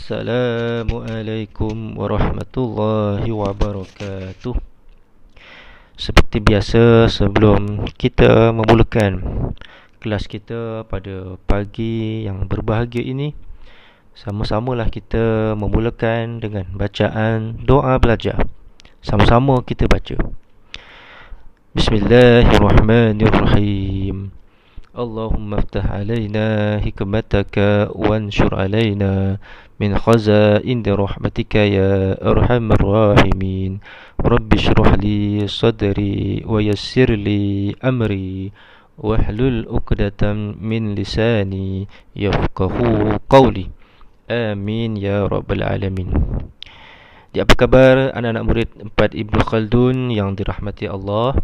Assalamualaikum warahmatullahi wabarakatuh. Seperti biasa, sebelum kita memulakan kelas kita pada pagi yang berbahagia ini, sama-samalah kita memulakan dengan bacaan doa belajar. Sama-sama kita baca. Bismillahirrahmanirrahim. Allahumma aftah alaina hikmataka wanshur alaina min khazain rahmatika ya arhamar rahimin. Rabbi shrah li sadri wa yassir li amri wahlul 'uqdatam min lisani yafqahu qawli. Amin ya rabbal alamin. Di apa kabar anak-anak murid 4 Ibnu Khaldun yang dirahmati Allah?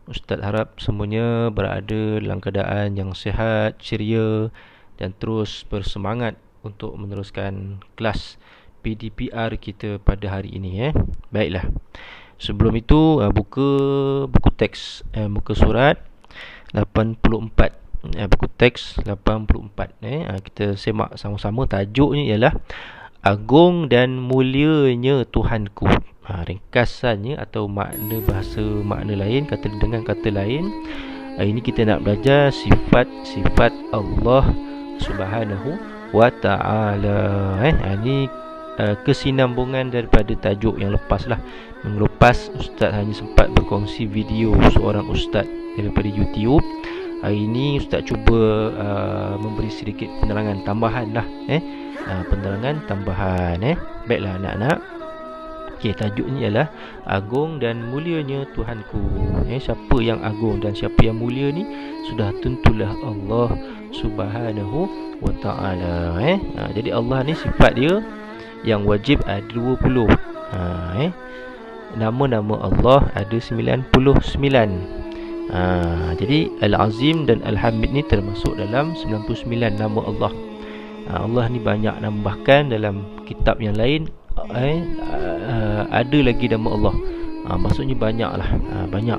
Ustaz harap semuanya berada dalam keadaan yang sihat, ceria dan terus bersemangat untuk meneruskan kelas PDPR kita pada hari ini. Baiklah. Sebelum itu, buka buku teks, muka surat 84. Buku teks 84. Kita semak sama-sama. Tajuknya ialah Agung dan mulianya Tuhanku. Ringkasannya atau makna bahasa makna lain, kata dengan kata lain, ini kita nak belajar sifat-sifat Allah Subhanahu wa ta'ala. Ini kesinambungan daripada tajuk yang lepas lah. Minggu lepas Ustaz hanya sempat berkongsi video seorang Ustaz daripada YouTube. Hari ini Ustaz cuba memberi sedikit penerangan tambahan lah. Penerangan tambahan. Baiklah anak-anak. Okey, tajuknya ialah Agung dan mulianya Tuhanku. Siapa yang agung dan siapa yang mulia ni? Sudah tentulah Allah Subhanahu wa ta'ala. Jadi Allah ni sifat dia yang wajib ada 20. Nama-nama Allah ada 99. Jadi Al-Azim dan Al-Hamid ni termasuk dalam 99 nama Allah. Allah ni banyak nama, bahkan dalam kitab yang lain ada lagi nama Allah. Maksudnya banyaklah, banyak.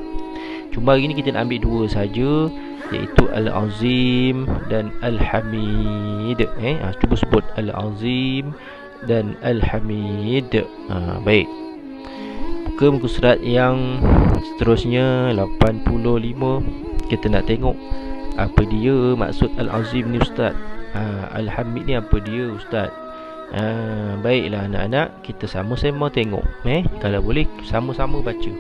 Cuma hari ni kita nak ambil dua saja, iaitu Al-Azim dan Al-Hamid. Cuba sebut Al-Azim dan Al-Hamid. Baik. Buka muka surat yang seterusnya 85. Kita nak tengok apa dia maksud Al-Azim ni Ustaz. Al-Hamid ni apa dia Ustaz? Baiklah anak-anak, kita sama-sama tengok. Kalau boleh sama-sama baca.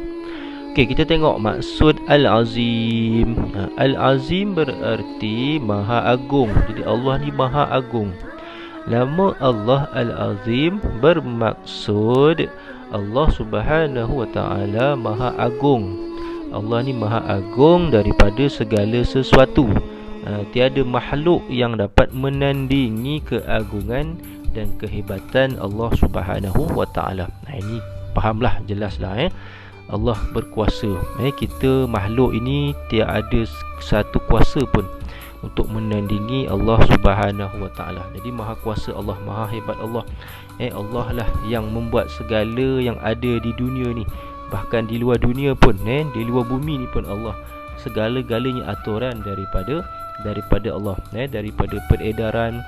Okey, kita tengok maksud Al-Azim. Al-Azim bererti Maha Agung. Jadi Allah ni Maha Agung. Nama Allah Al-Azim bermaksud Allah Subhanahu wa ta'ala Maha Agung. Allah ni Maha Agung daripada segala sesuatu. Tiada makhluk yang dapat menandingi keagungan dan kehebatan Allah Subhanahu wa ta'ala. Ini fahamlah, jelaslah. Allah berkuasa. Kita makhluk ini tiada ada satu kuasa pun untuk menandingi Allah Subhanahu wa ta'ala. Jadi maha kuasa Allah, maha hebat Allah. Allah lah yang membuat segala yang ada di dunia ni. Bahkan di luar dunia pun, di luar bumi ni pun Allah. Segala-galanya aturan daripada Allah, daripada peredaran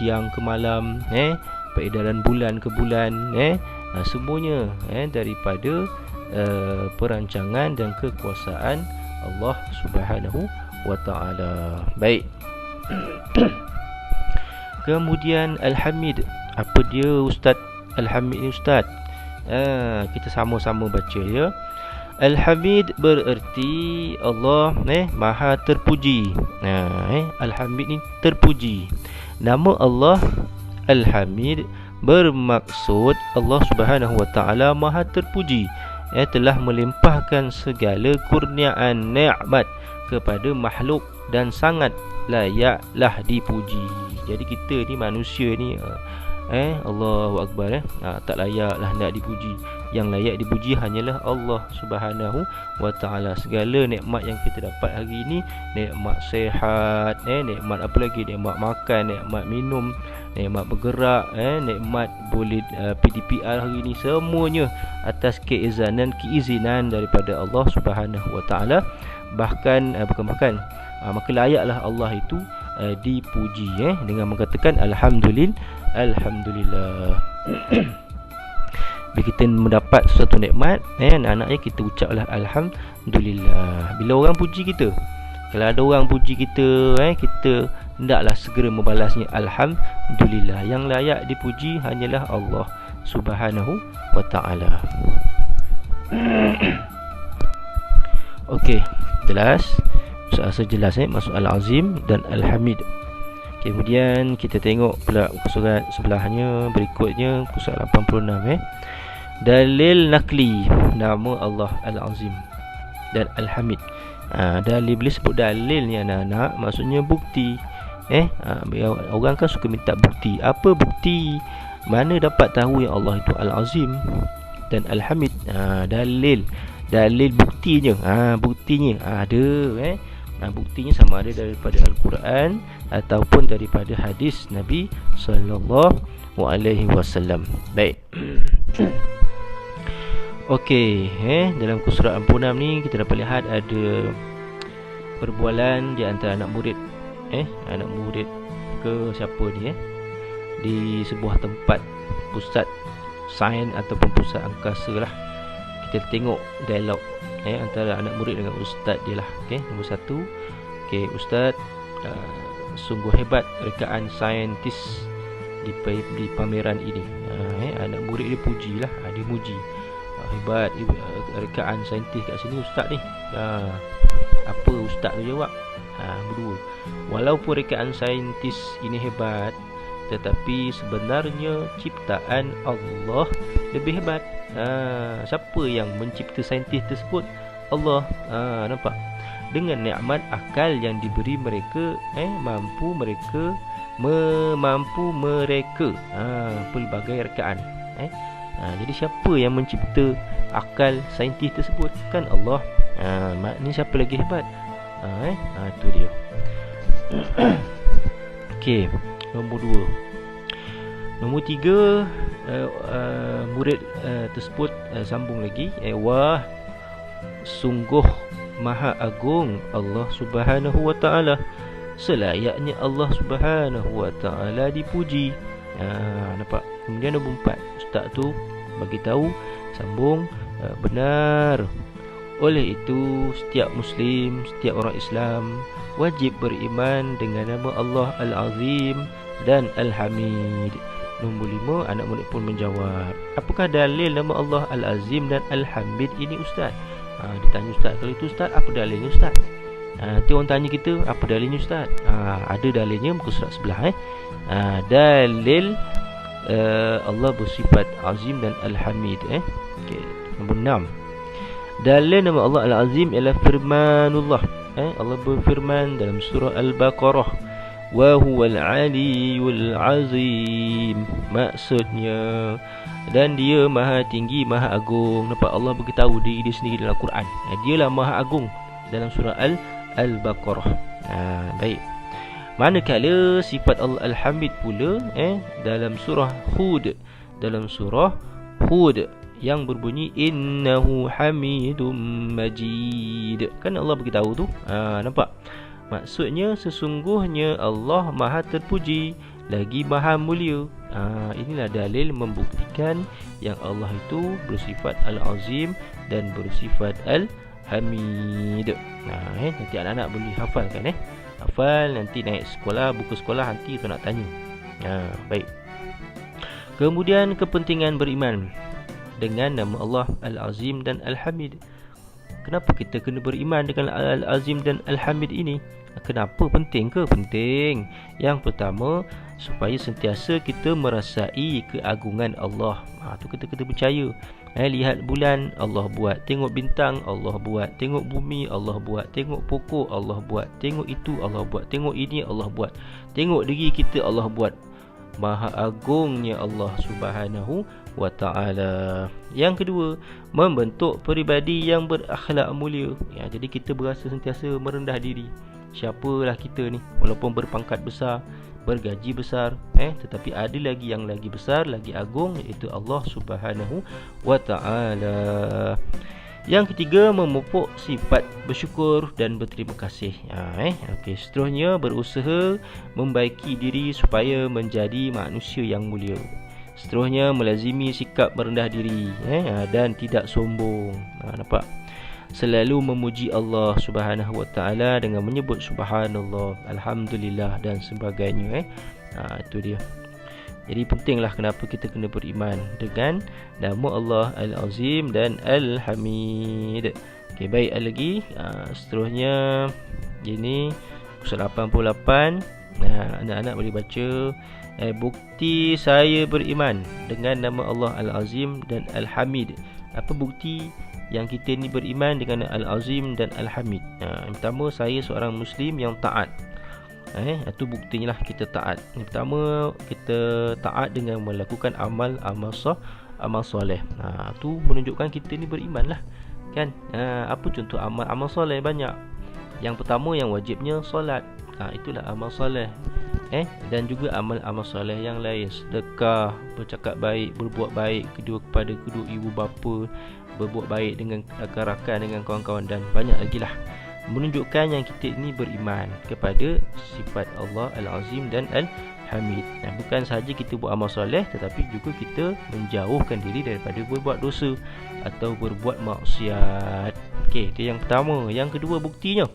siang ke malam, peredaran bulan ke bulan, semuanya daripada perancangan dan kekuasaan Allah Subhanahu wa ta'ala. Baik. Kemudian Al-Hamid. Apa dia Ustaz Al-Hamid ni Ustaz? Kita sama-sama baca ya. Al-Hamid bererti Allah Maha terpuji. Al-Hamid ni terpuji. Nama Allah Al-Hamid bermaksud Allah Subhanahu wa ta'ala Maha terpuji, telah melimpahkan segala kurniaan nikmat kepada makhluk dan sangat layaklah dipuji. Jadi kita ni manusia ni Allahu Akbar, tak layaklah nak dipuji. Yang layak dipuji hanyalah Allah Subhanahu wa ta'ala. Segala nikmat yang kita dapat hari ini, nikmat sihat, nikmat apa lagi, nikmat makan, nikmat minum, nikmat bergerak, nikmat boleh PDPR hari ini, semuanya atas keizinan daripada Allah Subhanahu wa ta'ala. Bahkan maka layaklah Allah itu dipuji dengan mengatakan alhamdulillah. Bila kita mendapat sesuatu nikmat, anak-anaknya kita ucaplah alhamdulillah. Bila orang puji kita, kalau ada orang puji kita, kita hendaklah segera membalasnya alhamdulillah. Yang layak dipuji hanyalah Allah Subhanahu wa ta'ala. Okey, jelas. Saya rasa jelas masuk Al-Azim dan Al-Hamid. Kemudian kita tengok pula surat sebelahnya, berikutnya surat 86 dalil nakli nama Allah Al-Azim dan Al-Hamid. Dalil, bila sebut dalil ni anak-anak, maksudnya bukti. Orang kan suka minta bukti. Apa bukti? Mana dapat tahu yang Allah itu Al-Azim dan Al-Hamid? Dalil buktinya. Buktinya ada buktinya sama ada daripada Al-Quran ataupun daripada hadis Nabi sallallahu alaihi wasallam. Baik. Okey, dalam surat 86 ni kita dapat lihat ada perbualan di antara anak murid anak murid ke siapa ni di sebuah tempat pusat sains ataupun pusat angkasa lah. Kita tengok dialog antara anak murid dengan ustaz dia lah. Nombor 1, ustaz, sungguh hebat rekaan saintis di pameran ini. Anak murid dia pujilah, dia muji. Hebat rekaan saintis kat sini ustaz ni. Apa ustaz tu jawab? Berdua. Walaupun rekaan saintis ini hebat, tetapi sebenarnya ciptaan Allah lebih hebat. Siapa yang mencipta saintis tersebut? Allah. Nampak? Dengan nikmat akal yang diberi mereka, mampu mereka pelbagai rekaan. Jadi siapa yang mencipta akal saintis tersebut? Kan Allah. Maknanya siapa lagi hebat? Itu dia. Okey, nombor 2. Nombor 3, murid tersebut sambung lagi, wah, sungguh maha agung Allah Subhanahu wa ta'ala, selayaknya Allah Subhanahu wa ta'ala dipuji. Nampak? Kemudian nombor 4, ustaz tu bagi tahu, sambung, benar. Oleh itu setiap Muslim, setiap orang Islam wajib beriman dengan nama Allah Al-Azim dan Al-Hamid. Nombor 5, anak murid pun menjawab, apakah dalil nama Allah Al-Azim dan Al-Hamid ini ustaz? Ditanya ustaz, kalau itu ustaz, apa dalilnya ustaz? Nanti orang tanya kita, apa dalilnya ustaz? Ada dalilnya, muka surat sebelah. Dalil Allah bersifat Azim dan Al-Hamid. Nombor 6, dalil nama Allah Al-Azim ialah firmanullah. Allah berfirman dalam surah Al-Baqarah, wa huwal aliyul azim. Maksudnya, dan dia maha tinggi, maha agung. Nampak? Allah beritahu diri dia sendiri dalam Quran, dialah maha agung dalam surah Al-Baqarah. Baik. Manakala sifat Allah Al-Hamid pula dalam surah Hud, yang berbunyi innahu hamidum majid. Kan Allah beritahu tu. Nampak? Maksudnya sesungguhnya Allah maha terpuji lagi maha mulia. Inilah dalil membuktikan yang Allah itu bersifat Al-Azim dan bersifat Al-Hamid. Nanti anak-anak boleh hafalkan. Hafal, nanti naik sekolah, buku sekolah, nanti tu nak tanya. Baik. Kemudian kepentingan beriman dengan nama Allah Al-Azim dan Al-Hamid. Kenapa kita kena beriman dengan Al-Azim dan Al-Hamid ini? Kenapa penting ke? Penting. Yang pertama, supaya sentiasa kita merasai keagungan Allah. Tu kita percaya. Lihat bulan, Allah buat. Tengok bintang, Allah buat. Tengok bumi, Allah buat. Tengok pokok, Allah buat. Tengok itu, Allah buat. Tengok ini, Allah buat. Tengok diri kita, Allah buat. Maha agungnya Allah Subhanahu wa ta'ala. Yang kedua, membentuk peribadi yang berakhlak mulia. Jadi kita berasa sentiasa merendah diri. Siapalah kita ni, walaupun berpangkat besar, bergaji besar, tetapi ada lagi yang lagi besar, lagi agung, iaitu Allah Subhanahu wa ta'ala. Yang ketiga, memupuk sifat bersyukur dan berterima kasih. Okey, seterusnya berusaha membaiki diri supaya menjadi manusia yang mulia. Seterusnya melazimi sikap merendah diri dan tidak sombong. Nampak? Selalu memuji Allah Subhanahu Wa Taala dengan menyebut subhanallah, alhamdulillah dan sebagainya. Itu dia. Jadi pentinglah kenapa kita kena beriman dengan nama Allah Al-Azim dan Al-Hamid. Okey, baik lagi. Seterusnya ini surah 88. Anak-anak boleh baca. Bukti saya beriman dengan nama Allah Al-Azim dan Al-Hamid. Apa bukti yang kita ni beriman dengan Al-Azim dan Al-Hamid? Yang pertama, saya seorang Muslim yang taat. Itu buktinya lah kita taat. Yang pertama, kita taat dengan melakukan amal soleh. Itu menunjukkan kita ni beriman lah, kan? Apa contoh amal soleh? Banyak. Yang pertama, yang wajibnya solat. Itulah amal soleh. Dan juga amal soleh yang lain, sedekah, bercakap baik, berbuat baik kepada kedua ibu bapa, berbuat baik dengan rakan-rakan, dengan kawan-kawan, dan banyak lagi lah, menunjukkan yang kita ini beriman kepada sifat Allah Al-Azim dan Al-Hamid. Bukan sahaja kita buat amal soleh, tetapi juga kita menjauhkan diri daripada berbuat dosa atau berbuat maksiat. Okey, itu yang pertama. Yang kedua, buktinya,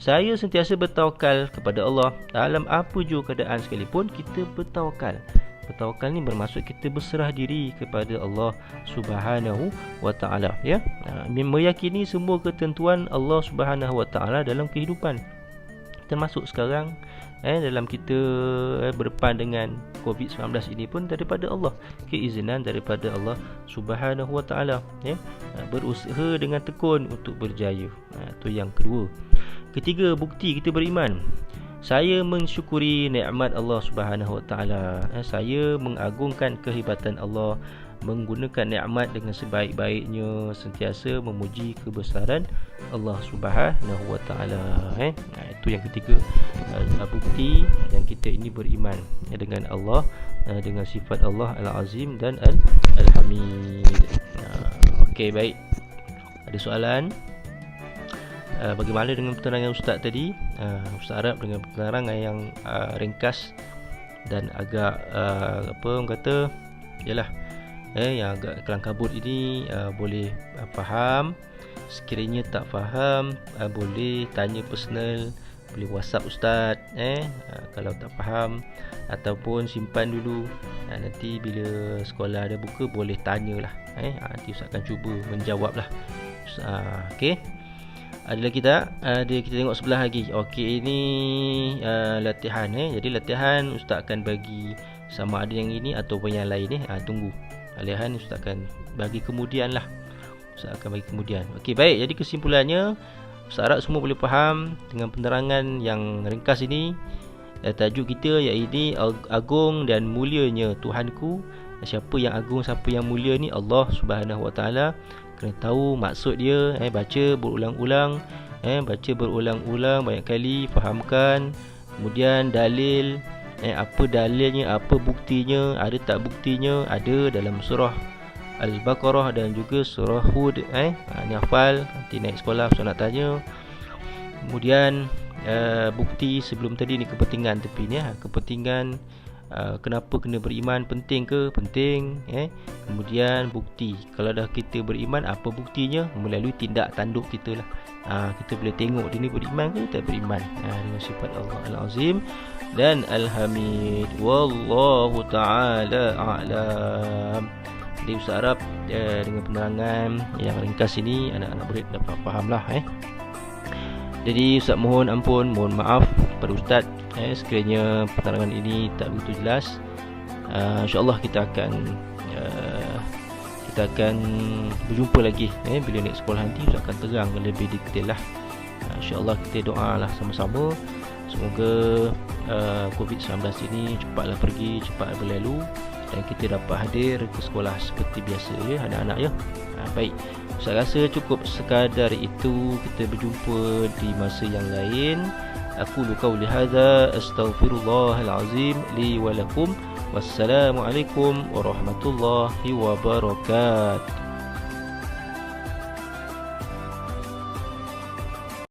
saya sentiasa bertawakal kepada Allah dalam apa jua keadaan sekalipun. Kita bertawakal. Bertawakal ni bermaksud kita berserah diri kepada Allah Subhanahu Wa Taala, ya. Meyakini semua ketentuan Allah Subhanahu Wa Taala dalam kehidupan. Termasuk sekarang dalam kita berdepan dengan COVID-19 ini pun daripada Allah, keizinan daripada Allah Subhanahu Wa Taala, ya. Berusaha dengan tekun untuk berjaya. Itu yang kedua. Ketiga, bukti kita beriman, saya mensyukuri nikmat Allah Subhanahu Wa Taala. Saya mengagungkan kehebatan Allah, menggunakan nikmat dengan sebaik-baiknya, sentiasa memuji kebesaran Allah Subhanahu Wa Taala. Itu yang ketiga, bukti yang kita ini beriman dengan Allah, dengan sifat Allah Al-Azim dan Al-Hamid. Okey, baik. Ada soalan? Bagaimana dengan penerangan Ustaz tadi? Ustaz harap dengan penerangan yang ringkas dan agak orang kata yalah, yang agak kelang kabut ini boleh faham. Sekiranya tak faham, boleh tanya personal, boleh WhatsApp Ustaz. Kalau tak faham, ataupun simpan dulu, nanti bila sekolah ada buka boleh tanyalah. Nanti Ustaz akan cuba menjawab lah. Okey. Ada lagi tak? Kita tengok sebelah lagi. Okey, ini latihan. Jadi latihan Ustaz akan bagi sama ada yang ini ataupun yang lain. Tunggu. Latihan Ustaz akan bagi kemudian lah. Ustaz akan bagi kemudian. Okey, baik. Jadi kesimpulannya, Ustaz harap semua boleh faham dengan penerangan yang ringkas ini. Tajuk kita iaitu agung dan mulianya Tuhanku. Siapa yang agung, siapa yang mulia ni? Allah Subhanahu Wa Taala. Kena tahu maksud dia. Baca berulang-ulang, baca berulang-ulang banyak kali, fahamkan. Kemudian dalil, apa dalilnya, apa buktinya, ada tak buktinya? Ada dalam surah Al-Baqarah dan juga surah Hud. Ni hafal, nanti naik sekolah Ustaz nak tanya. Kemudian bukti sebelum tadi ni kepentingan tepi ni, kepentingan kenapa kena beriman, penting ke? Penting. Kemudian bukti, kalau dah kita beriman, apa buktinya? Melalui tindak tanduk kita lah. Kita boleh tengok dia ni beriman ke tak beriman, dengan sifat Allah Al-Azim dan Al-Hamid. Wallahu ta'ala a'lam. Jadi Ustaz harap dengan penerangan yang ringkas ini, anak-anak murid dapat faham lah. Jadi Ustaz mohon ampun, mohon maaf pada Ustaz sekiranya penerangan ini tak begitu jelas. InsyaAllah kita akan berjumpa lagi bila naik sekolah nanti. Ustaz akan terang lebih detail lah. InsyaAllah kita doa lah sama-sama, semoga COVID-19 ini cepatlah pergi, cepat berlalu, dan kita dapat hadir ke sekolah seperti biasa, ya anak-anak, ya. Baik, saya rasa cukup sekadar itu. Kita berjumpa di masa yang lain. Aku qauli hadza, astaghfirullahal azim li wa lakum. Wassalamualaikum warahmatullahi wabarakatuh.